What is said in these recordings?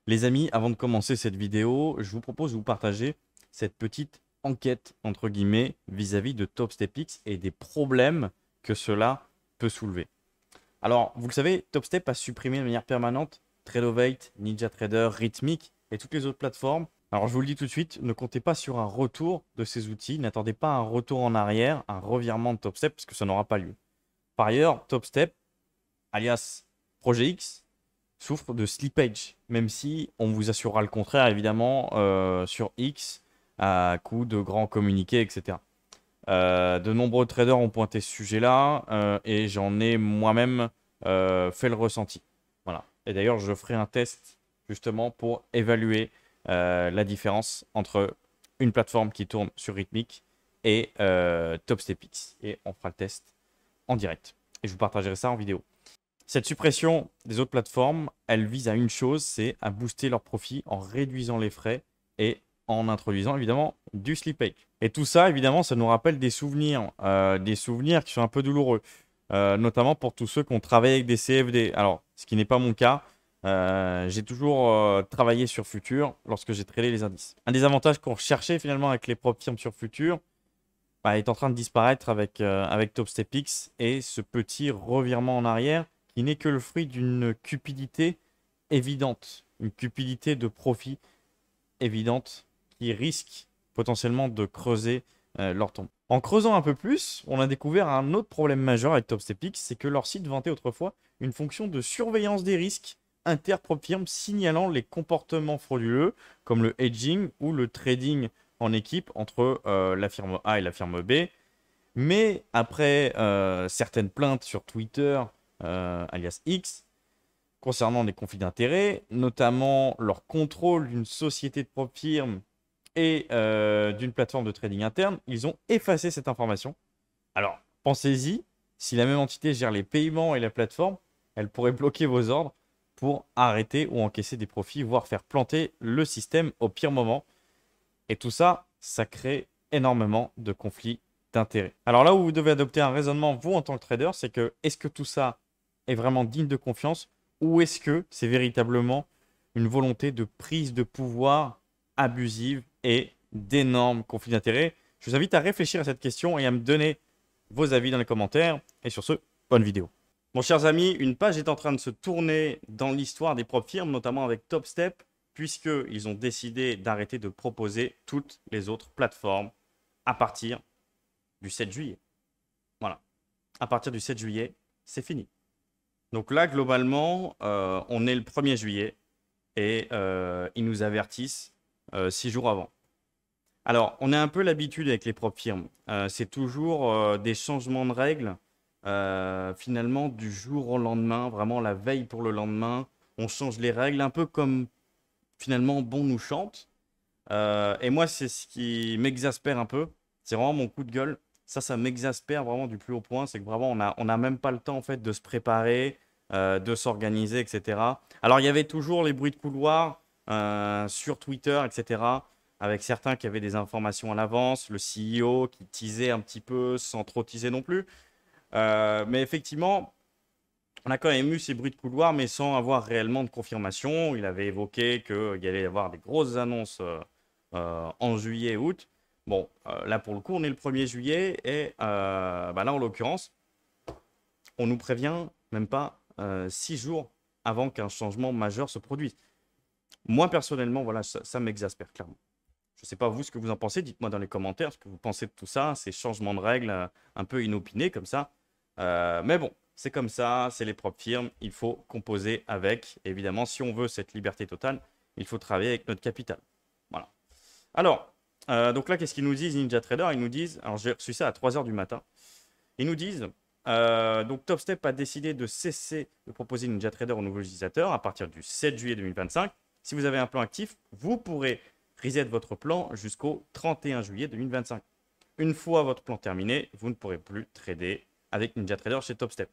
Les amis, avant de commencer cette vidéo, je vous propose de vous partager cette petite enquête, entre guillemets, vis-à-vis de TopStepX et des problèmes que cela peut soulever. Alors, vous le savez, TopStep a supprimé de manière permanente Tradeovate, NinjaTrader, Rhythmic et toutes les autres plateformes. Alors, je vous le dis tout de suite, ne comptez pas sur un retour de ces outils, n'attendez pas un retour en arrière, un revirement de TopStep, parce que ça n'aura pas lieu. Par ailleurs, TopStep, alias Projet X, souffre de slippage, même si on vous assurera le contraire, évidemment, sur X, à coup de grands communiqués, etc. De nombreux traders ont pointé ce sujet-là et j'en ai moi-même fait le ressenti. Voilà. Et d'ailleurs, je ferai un test justement pour évaluer la différence entre une plateforme qui tourne sur Rhythmic et TopStepX. Et on fera le test en direct. Et je vous partagerai ça en vidéo. Cette suppression des autres plateformes, elle vise à une chose, c'est à booster leurs profits en réduisant les frais et en introduisant évidemment du slippage. Et tout ça, évidemment, ça nous rappelle des souvenirs qui sont un peu douloureux, notamment pour tous ceux qui ont travaillé avec des CFD. Alors, ce qui n'est pas mon cas, j'ai toujours travaillé sur Futur lorsque j'ai tradé les indices. Un des avantages qu'on recherchait finalement avec les propres firmes sur Futur est en train de disparaître avec TopStepX et ce petit revirement en arrière qui n'est que le fruit d'une cupidité évidente, une cupidité de profit évidente qui risque potentiellement de creuser leur tombe. En creusant un peu plus, on a découvert un autre problème majeur avec TopStepX, c'est que leur site vantait autrefois une fonction de surveillance des risques inter-propres firmes signalant les comportements frauduleux comme le hedging ou le trading en équipe entre la firme A et la firme B. Mais après certaines plaintes sur Twitter, alias X, concernant des conflits d'intérêts, notamment leur contrôle d'une société de propre firme et d'une plateforme de trading interne, ils ont effacé cette information. Alors, pensez-y, si la même entité gère les paiements et la plateforme, elle pourrait bloquer vos ordres pour arrêter ou encaisser des profits, voire faire planter le système au pire moment. Et tout ça, ça crée énormément de conflits d'intérêts. Alors là où vous devez adopter un raisonnement, vous en tant que trader, c'est que est-ce que tout ça est vraiment digne de confiance ou est-ce que c'est véritablement une volonté de prise de pouvoir abusive et d'énormes conflits d'intérêts? Je vous invite à réfléchir à cette question et à me donner vos avis dans les commentaires. Et sur ce, bonne vidéo. Mon chers amis, une page est en train de se tourner dans l'histoire des propres firmes, notamment avec TopStep, puisqu'ils ont décidé d'arrêter de proposer toutes les autres plateformes à partir du 7 juillet. Voilà. À partir du 7 juillet, c'est fini. Donc là, globalement, on est le 1er juillet et ils nous avertissent 6 jours avant. Alors, on a un peu l'habitude avec les propres firmes. C'est toujours des changements de règles, finalement, du jour au lendemain, vraiment la veille pour le lendemain. On change les règles, un peu comme, finalement, bon nous chante. Et moi, c'est ce qui m'exaspère un peu. C'est vraiment mon coup de gueule. Ça m'exaspère vraiment du plus haut point. C'est que vraiment, on n'a même pas le temps en fait, de se préparer, de s'organiser, etc. Alors, il y avait toujours les bruits de couloir sur Twitter, etc. Avec certains qui avaient des informations à l'avance, le CEO qui teasait un petit peu sans trop teaser non plus. Mais effectivement, on a quand même eu ces bruits de couloir, mais sans avoir réellement de confirmation. Il avait évoqué qu'il y allait y avoir des grosses annonces en juillet, août. Bon, là pour le coup, on est le 1er juillet et là en l'occurrence, on nous prévient même pas 6 jours avant qu'un changement majeur se produise. Moi personnellement, voilà, ça m'exaspère clairement. Je ne sais pas vous ce que vous en pensez, dites-moi dans les commentaires ce que vous pensez de tout ça, ces changements de règles un peu inopinés comme ça. Mais bon, c'est comme ça, c'est les propres firmes, il faut composer avec. Évidemment, si on veut cette liberté totale, il faut travailler avec notre capital. Voilà. Alors, donc là, qu'est-ce qu'ils nous disent, NinjaTrader? Ils nous disent, alors j'ai reçu ça à 3 h du matin, ils nous disent, donc TopStep a décidé de cesser de proposer NinjaTrader aux nouveaux utilisateurs à partir du 7 juillet 2025. Si vous avez un plan actif, vous pourrez reset votre plan jusqu'au 31 juillet 2025. Une fois votre plan terminé, vous ne pourrez plus trader avec NinjaTrader chez TopStep.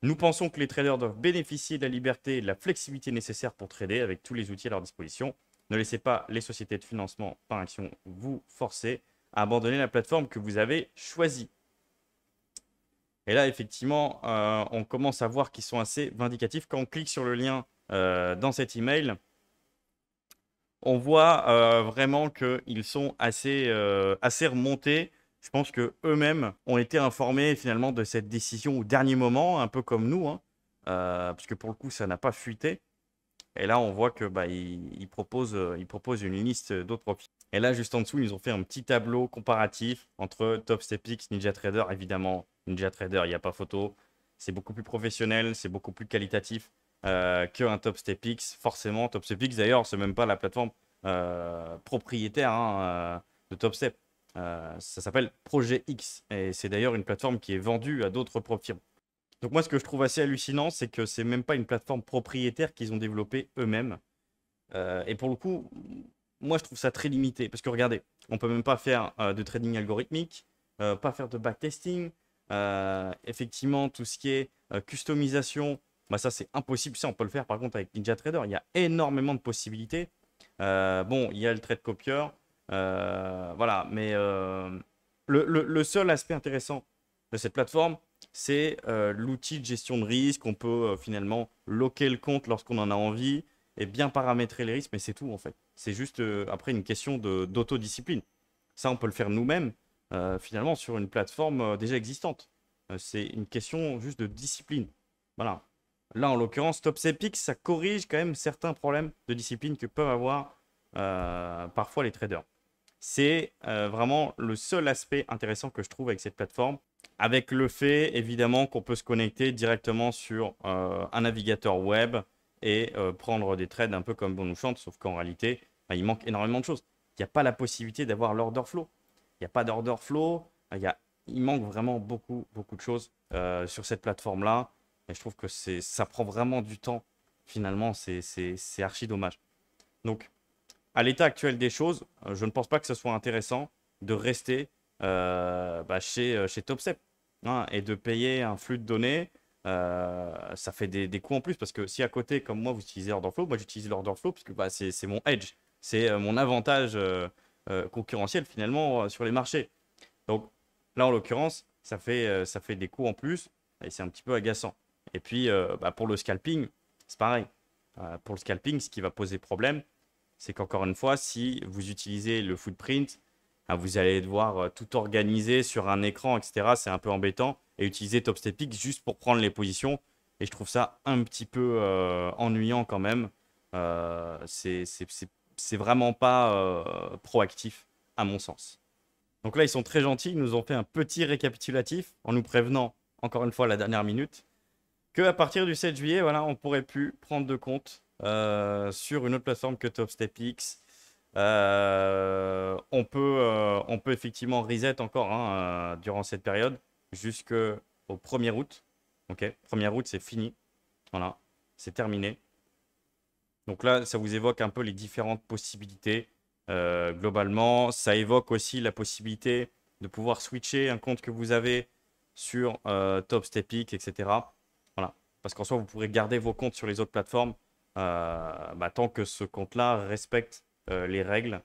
Nous pensons que les traders doivent bénéficier de la liberté et de la flexibilité nécessaires pour trader avec tous les outils à leur disposition. Ne laissez pas les sociétés de financement par action vous forcer à abandonner la plateforme que vous avez choisie. Et là, effectivement, on commence à voir qu'ils sont assez vindicatifs. Quand on clique sur le lien dans cet email, on voit vraiment qu'ils sont assez remontés. Je pense que eux-mêmes ont été informés finalement de cette décision au dernier moment, un peu comme nous, hein, parce que pour le coup, ça n'a pas fuité. Et là, on voit que bah, ils proposent une liste d'autres profils. Et là, juste en dessous, ils ont fait un petit tableau comparatif entre TopStepX, NinjaTrader. Évidemment, NinjaTrader, il n'y a pas photo. C'est beaucoup plus professionnel, c'est beaucoup plus qualitatif qu'un TopStepX. Forcément, TopStepX, d'ailleurs, c'est même pas la plateforme propriétaire hein, de TopStep. Ça s'appelle Projet X. Et c'est d'ailleurs une plateforme qui est vendue à d'autres firmes. Donc moi, ce que je trouve assez hallucinant, c'est que c'est même pas une plateforme propriétaire qu'ils ont développée eux-mêmes. Et pour le coup, moi, je trouve ça très limité. Parce que regardez, on peut même pas faire de trading algorithmique, pas faire de backtesting. Effectivement, tout ce qui est customisation, bah ça, c'est impossible. Ça, on peut le faire par contre avec NinjaTrader. Il y a énormément de possibilités. Bon, il y a le trade copieur. Voilà, mais le seul aspect intéressant de cette plateforme, c'est l'outil de gestion de risque. On peut finalement loquer le compte lorsqu'on en a envie et bien paramétrer les risques, mais c'est tout en fait. C'est juste après une question d'autodiscipline. Ça, on peut le faire nous-mêmes finalement sur une plateforme déjà existante. C'est une question juste de discipline. Voilà. Là, en l'occurrence, TopSepix, ça corrige quand même certains problèmes de discipline que peuvent avoir parfois les traders. C'est vraiment le seul aspect intéressant que je trouve avec cette plateforme. Avec le fait, évidemment, qu'on peut se connecter directement sur un navigateur web et prendre des trades un peu comme bon nous chante, sauf qu'en réalité, bah, il manque énormément de choses. Il n'y a pas la possibilité d'avoir l'order flow. Il n'y a pas d'order flow. Il manque vraiment beaucoup, beaucoup de choses sur cette plateforme-là. Et je trouve que ça prend vraiment du temps. Finalement, c'est archi dommage. Donc, à l'état actuel des choses, je ne pense pas que ce soit intéressant de rester chez TopStep hein, et de payer un flux de données. Ça fait des coûts en plus parce que si à côté, comme moi, vous utilisez l'order moi j'utilise l'order flow parce que bah, c'est mon edge, c'est mon avantage concurrentiel finalement sur les marchés. Donc là, en l'occurrence, ça fait des coûts en plus et c'est un petit peu agaçant. Et puis, pour le scalping, c'est pareil. Pour le scalping, ce qui va poser problème, c'est qu'encore une fois, si vous utilisez le footprint, vous allez devoir tout organiser sur un écran, etc. C'est un peu embêtant. Et utiliser TopStepX juste pour prendre les positions. Et je trouve ça un petit peu ennuyant quand même. C'est vraiment pas proactif, à mon sens. Donc là, ils sont très gentils. Ils nous ont fait un petit récapitulatif en nous prévenant, encore une fois, à la dernière minute, qu'à partir du 7 juillet, voilà, on pourrait plus prendre de compte sur une autre plateforme que TopStepX. On peut effectivement reset encore hein, durant cette période jusqu'au 1er août. Ok, 1er août, c'est fini. Voilà, c'est terminé. Donc là, ça vous évoque un peu les différentes possibilités. Globalement, ça évoque aussi la possibilité de pouvoir switcher un compte que vous avez sur TopStepX, etc. Voilà. Parce qu'en soi, vous pourrez garder vos comptes sur les autres plateformes tant que ce compte-là respecte les règles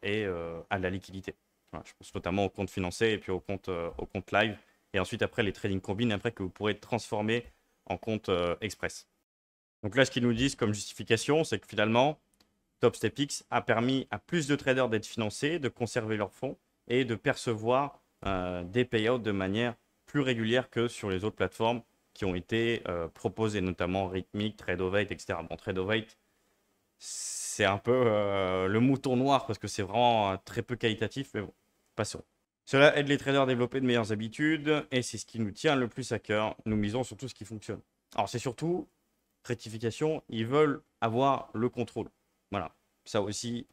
et à la liquidité. Voilà, je pense notamment au compte financé et puis au compte live. Et ensuite, après, les trading combines, après que vous pourrez transformer en compte express. Donc là, ce qu'ils nous disent comme justification, c'est que finalement, TopStepX a permis à plus de traders d'être financés, de conserver leurs fonds et de percevoir des payouts de manière plus régulière que sur les autres plateformes qui ont été proposées, notamment Rhythmic, TradeOvate, etc. Bon, TradeOvate, c'est un peu le mouton noir parce que c'est vraiment très peu qualitatif, mais bon, passons. Cela aide les traders à développer de meilleures habitudes et c'est ce qui nous tient le plus à cœur. Nous misons sur tout ce qui fonctionne. Alors, c'est surtout, rectification, ils veulent avoir le contrôle. Voilà, ça aussi,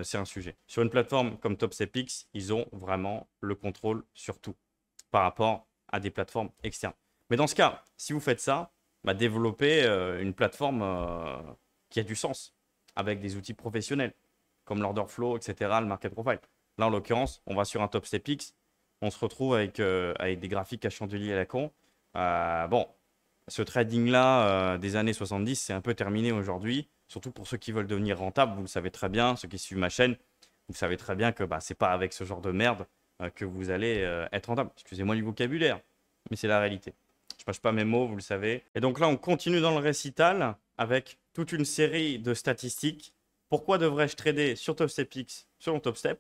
c'est un sujet. Sur une plateforme comme TopStepX, ils ont vraiment le contrôle sur tout par rapport à des plateformes externes. Mais dans ce cas, si vous faites ça, développez une plateforme qui a du sens avec des outils professionnels comme l'order flow, etc., le market profile. Là, en l'occurrence, on va sur un TopStepX, on se retrouve avec des graphiques à chandelier à la con. Bon, ce trading-là des années 70, c'est un peu terminé aujourd'hui. Surtout pour ceux qui veulent devenir rentables, vous le savez très bien, ceux qui suivent ma chaîne, vous savez très bien que c'est pas avec ce genre de merde que vous allez être rentable. Excusez-moi du vocabulaire, mais c'est la réalité. Je ne mâche pas mes mots, vous le savez. Et donc là, on continue dans le récital avec toute une série de statistiques Pourquoi devrais-je trader sur TopStepX selon TopStep?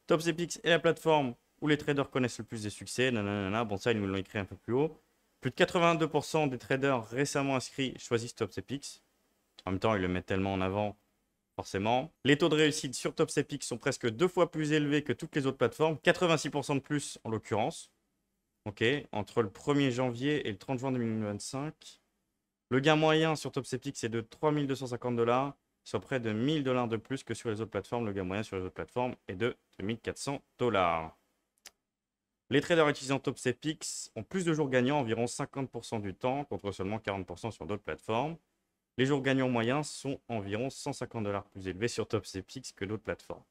TopStepX est la plateforme où les traders connaissent le plus de succès. Nanana. Bon, ça, ils nous l'ont écrit un peu plus haut. Plus de 82% des traders récemment inscrits choisissent TopStepX. En même temps, ils le mettent tellement en avant, forcément. Les taux de réussite sur TopStepX sont presque 2 fois plus élevés que toutes les autres plateformes. 86% de plus en l'occurrence. Ok, entre le 1er janvier et le 30 juin 2025. Le gain moyen sur TopStepX est de 3 250 $, soit près de 1 000 $ de plus que sur les autres plateformes. Le gain moyen sur les autres plateformes est de 2 400 $. Les traders utilisant TopStepX ont plus de jours gagnants, environ 50% du temps, contre seulement 40% sur d'autres plateformes. Les jours gagnants moyens sont environ 150 $ plus élevés sur TopStepX que d'autres plateformes.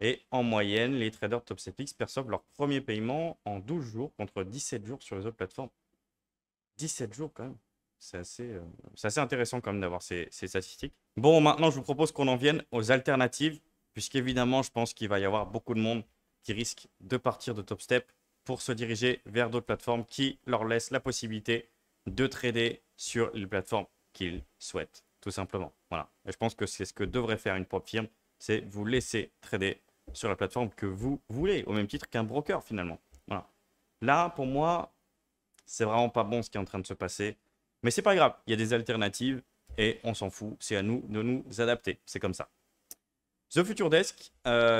Et en moyenne, les traders TopStepX perçoivent leur premier paiement en 12 jours contre 17 jours sur les autres plateformes. 17 jours quand même. C'est assez intéressant quand même d'avoir ces statistiques. Bon, maintenant, je vous propose qu'on en vienne aux alternatives, puisqu'évidemment, je pense qu'il va y avoir beaucoup de monde qui risque de partir de TopStep pour se diriger vers d'autres plateformes qui leur laissent la possibilité de trader sur les plateformes qu'ils souhaitent, tout simplement. Voilà. Et je pense que c'est ce que devrait faire une propre firme, c'est vous laisser trader sur la plateforme que vous voulez, au même titre qu'un broker finalement. Voilà. Là, pour moi, c'est vraiment pas bon ce qui est en train de se passer. Mais c'est pas grave, il y a des alternatives et on s'en fout. C'est à nous de nous adapter. C'est comme ça. The Future Desk,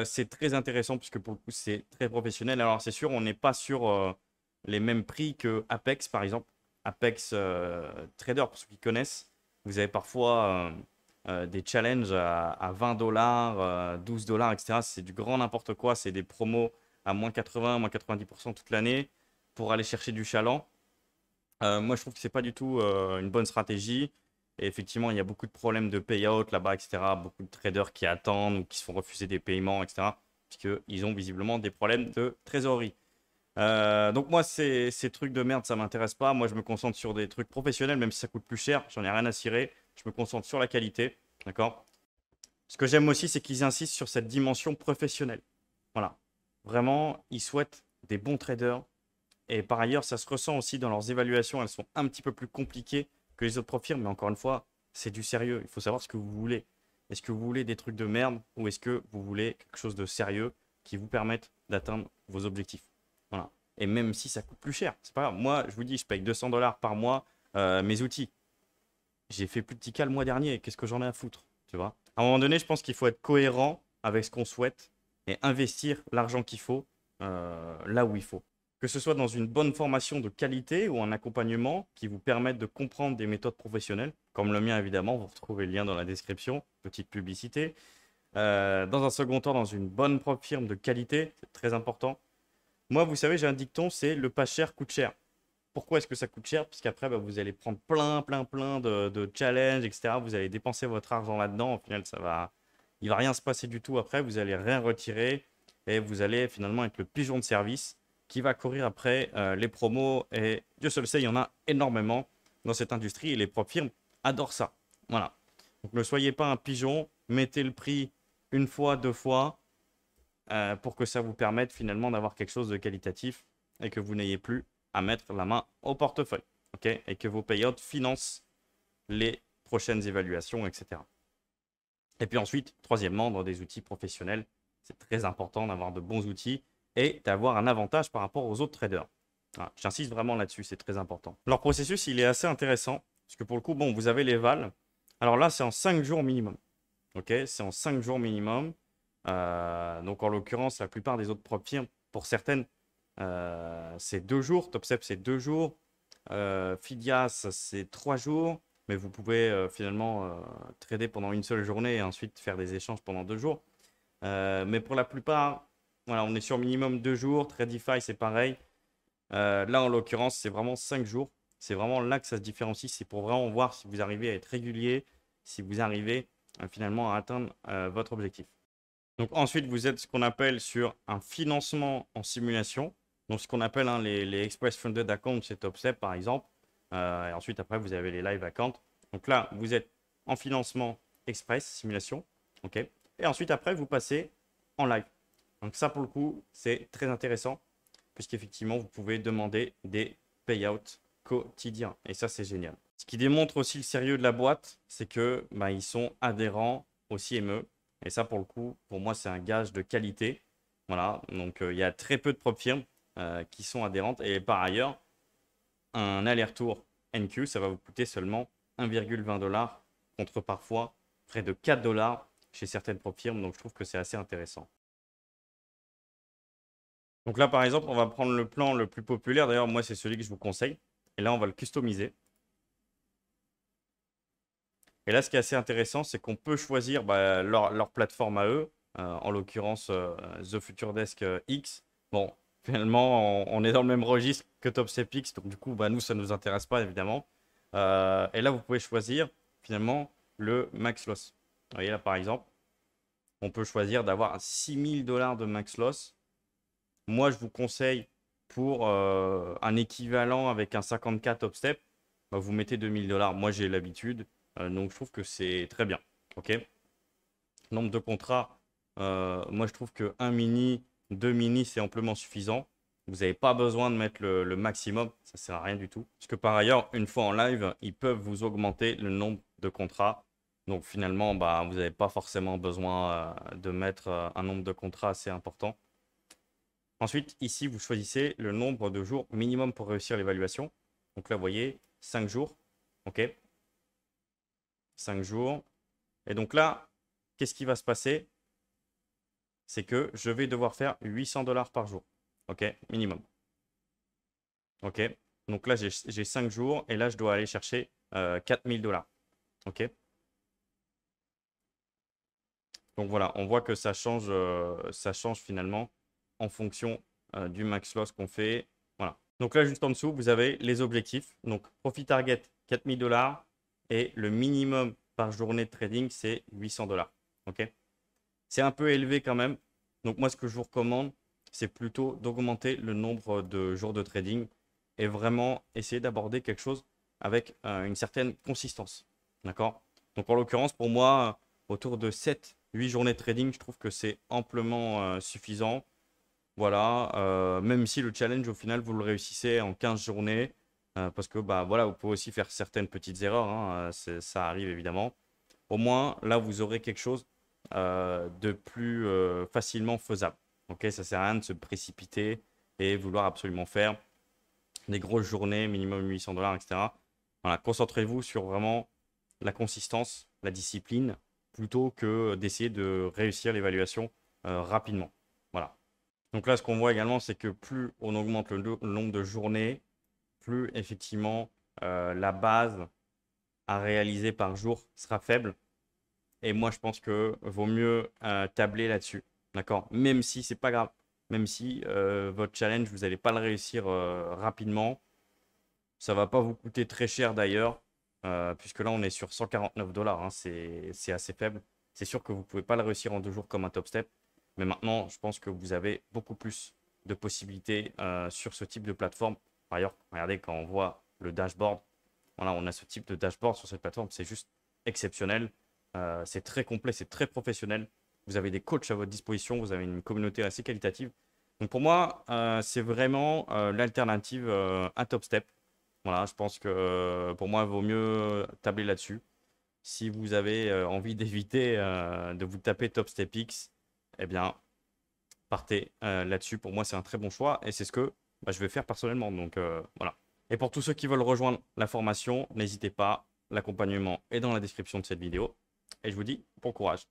c'est très intéressant puisque pour le coup, c'est très professionnel. Alors, c'est sûr, on n'est pas sur les mêmes prix que Apex, par exemple. Apex Trader, pour ceux qui connaissent, vous avez parfois des challenges à 20 $, 12 $, etc. C'est du grand n'importe quoi. C'est des promos à moins 80, moins 90% toute l'année pour aller chercher du chaland. Moi, je trouve que c'est pas du tout une bonne stratégie. Et effectivement, il y a beaucoup de problèmes de payout là-bas, etc. Beaucoup de traders qui attendent ou qui se font refuser des paiements, etc. Puisqu'ils ont visiblement des problèmes de trésorerie. Donc moi, ces trucs de merde, ça m'intéresse pas. Moi, je me concentre sur des trucs professionnels, même si ça coûte plus cher. J'en ai rien à cirer. Je me concentre sur la qualité. D'accord? Ce que j'aime aussi, c'est qu'ils insistent sur cette dimension professionnelle. Voilà. Vraiment, ils souhaitent des bons traders. Et par ailleurs, ça se ressent aussi dans leurs évaluations. Elles sont un petit peu plus compliquées que les autres profils. Mais encore une fois, c'est du sérieux. Il faut savoir ce que vous voulez. Est-ce que vous voulez des trucs de merde ou est-ce que vous voulez quelque chose de sérieux qui vous permette d'atteindre vos objectifs? Voilà. Et même si ça coûte plus cher, c'est pas grave. Moi, je vous dis, je paye 200 $ par mois mes outils. J'ai fait plus de 10K le mois dernier. Qu'est-ce que j'en ai à foutre? Tu vois? À un moment donné, je pense qu'il faut être cohérent avec ce qu'on souhaite et investir l'argent qu'il faut là où il faut. Que ce soit dans une bonne formation de qualité ou un accompagnement qui vous permette de comprendre des méthodes professionnelles, comme le mien évidemment, vous retrouvez le lien dans la description, petite publicité. Dans un second temps, dans une bonne propre firme de qualité, c'est très important. Moi, vous savez, j'ai un dicton, c'est le pas cher coûte cher. Pourquoi est-ce que ça coûte cher? Parce qu'après, vous allez prendre plein de challenges, etc. Vous allez dépenser votre argent là-dedans. Au final, il va rien se passer du tout après. Vous allez rien retirer et vous allez finalement être le pigeon de service qui va courir après les promos. Et Dieu seul sait, il y en a énormément dans cette industrie et les propres firmes adorent ça. Voilà. Donc ne soyez pas un pigeon, mettez le prix une fois, deux fois pour que ça vous permette finalement d'avoir quelque chose de qualitatif et que vous n'ayez plus à mettre la main au portefeuille. Okay, et que vos payouts financent les prochaines évaluations, etc. Et puis ensuite, troisièmement, dans des outils professionnels, c'est très important d'avoir de bons outils et d'avoir un avantage par rapport aux autres traders. Voilà, j'insiste vraiment là-dessus, c'est très important. Leur processus, il est assez intéressant, parce que pour le coup, bon, vous avez les vals. Alors là, c'est en 5 jours minimum. Ok, c'est en 5 jours minimum. Donc en l'occurrence, la plupart des autres propres firmes, pour certaines, c'est 2 jours. TopStep, c'est 2 jours. Fidias, c'est 3 jours. Mais vous pouvez finalement trader pendant une seule journée et ensuite faire des échanges pendant 2 jours. Mais pour la plupart, voilà, on est sur minimum 2 jours. Tradify, c'est pareil. Là, en l'occurrence, c'est vraiment 5 jours. C'est vraiment là que ça se différencie. C'est pour vraiment voir si vous arrivez à être régulier, si vous arrivez finalement à atteindre votre objectif. Donc ensuite, vous êtes ce qu'on appelle sur un financement en simulation. Donc ce qu'on appelle les Express Funded Accounts chez TopStep par exemple. Et ensuite, après, vous avez les Live Accounts. Donc là, vous êtes en financement Express, simulation. OK. Et ensuite, après, vous passez en live. Donc ça, pour le coup, c'est très intéressant puisqu'effectivement, vous pouvez demander des payouts quotidiens. Et ça, c'est génial. Ce qui démontre aussi le sérieux de la boîte, c'est que ils sont adhérents aussi CME. Et ça, pour le coup, pour moi, c'est un gage de qualité. Voilà, donc il y a très peu de prop firmes qui sont adhérentes. Et par ailleurs, un aller-retour NQ, ça va vous coûter seulement 1,20 $ contre parfois près de 4 $ chez certaines prop firmes. Donc je trouve que c'est assez intéressant. Donc là, par exemple, on va prendre le plan le plus populaire. D'ailleurs, moi, c'est celui que je vous conseille. Et là, on va le customiser. Et là, ce qui est assez intéressant, c'est qu'on peut choisir leur plateforme à eux, en l'occurrence The Future Desk X. Bon, finalement, on est dans le même registre que TopStep X, donc du coup, nous, ça ne nous intéresse pas, évidemment. Et là, vous pouvez choisir, finalement, le max loss. Vous voyez là, par exemple, on peut choisir d'avoir 6 000 $ de max loss. Moi, je vous conseille pour un équivalent avec un 50K TopStep, vous mettez 2 000 $. Moi, j'ai l'habitude. Donc, je trouve que c'est très bien. OK. Nombre de contrats, moi, je trouve que 1 mini, 2 mini, c'est amplement suffisant. Vous n'avez pas besoin de mettre le maximum. Ça ne sert à rien du tout. Parce que par ailleurs, une fois en live, ils peuvent vous augmenter le nombre de contrats. Donc, finalement, vous n'avez pas forcément besoin de mettre un nombre de contrats assez important. Ensuite, ici, vous choisissez le nombre de jours minimum pour réussir l'évaluation. Donc là, vous voyez, 5 jours. OK. 5 jours. Et donc là, qu'est-ce qui va se passer? C'est que je vais devoir faire 800 $ par jour. OK, minimum. OK. Donc là, j'ai 5 jours et là, je dois aller chercher 4 000 $. OK. Donc voilà, on voit que ça change finalement en fonction du max loss qu'on fait. Voilà. Donc là, juste en dessous, vous avez les objectifs. Donc, profit target, 4 000 $ et le minimum par journée de trading, c'est 800 $. OK. C'est un peu élevé quand même. Donc, moi, ce que je vous recommande, c'est plutôt d'augmenter le nombre de jours de trading et vraiment essayer d'aborder quelque chose avec une certaine consistance. D'accord? Donc, en l'occurrence, pour moi, autour de 7-8 journées de trading, je trouve que c'est amplement suffisant. Voilà, même si le challenge, au final, vous le réussissez en 15 journées, parce que voilà, vous pouvez aussi faire certaines petites erreurs, hein, ça arrive évidemment. Au moins, là, vous aurez quelque chose de plus facilement faisable. Ok, ça sert à rien de se précipiter et vouloir absolument faire des grosses journées, minimum 800 $, etc. Voilà, concentrez-vous sur vraiment la consistance, la discipline, plutôt que d'essayer de réussir l'évaluation rapidement. Voilà. Donc là, ce qu'on voit également, c'est que plus on augmente le nombre de journées, plus effectivement la base à réaliser par jour sera faible. Et moi, je pense que vaut mieux tabler là-dessus. D'accord? Même si c'est pas grave. Même si votre challenge, vous n'allez pas le réussir rapidement. Ça ne va pas vous coûter très cher d'ailleurs. Puisque là, on est sur 149 $. Hein, c'est assez faible. C'est sûr que vous ne pouvez pas le réussir en 2 jours comme un top step. Mais maintenant, je pense que vous avez beaucoup plus de possibilités sur ce type de plateforme. Par ailleurs, regardez, quand on voit le dashboard, voilà, on a ce type de dashboard sur cette plateforme. C'est juste exceptionnel. C'est très complet, c'est très professionnel. Vous avez des coachs à votre disposition. Vous avez une communauté assez qualitative. Donc pour moi, c'est vraiment l'alternative à Top Step. Voilà, je pense que pour moi, il vaut mieux tabler là-dessus. Si vous avez envie d'éviter de vous taper Top Step X, eh bien, partez là-dessus. Pour moi, c'est un très bon choix et c'est ce que je vais faire personnellement. Donc, voilà. Et pour tous ceux qui veulent rejoindre la formation, n'hésitez pas. L'accompagnement est dans la description de cette vidéo. Et je vous dis bon courage.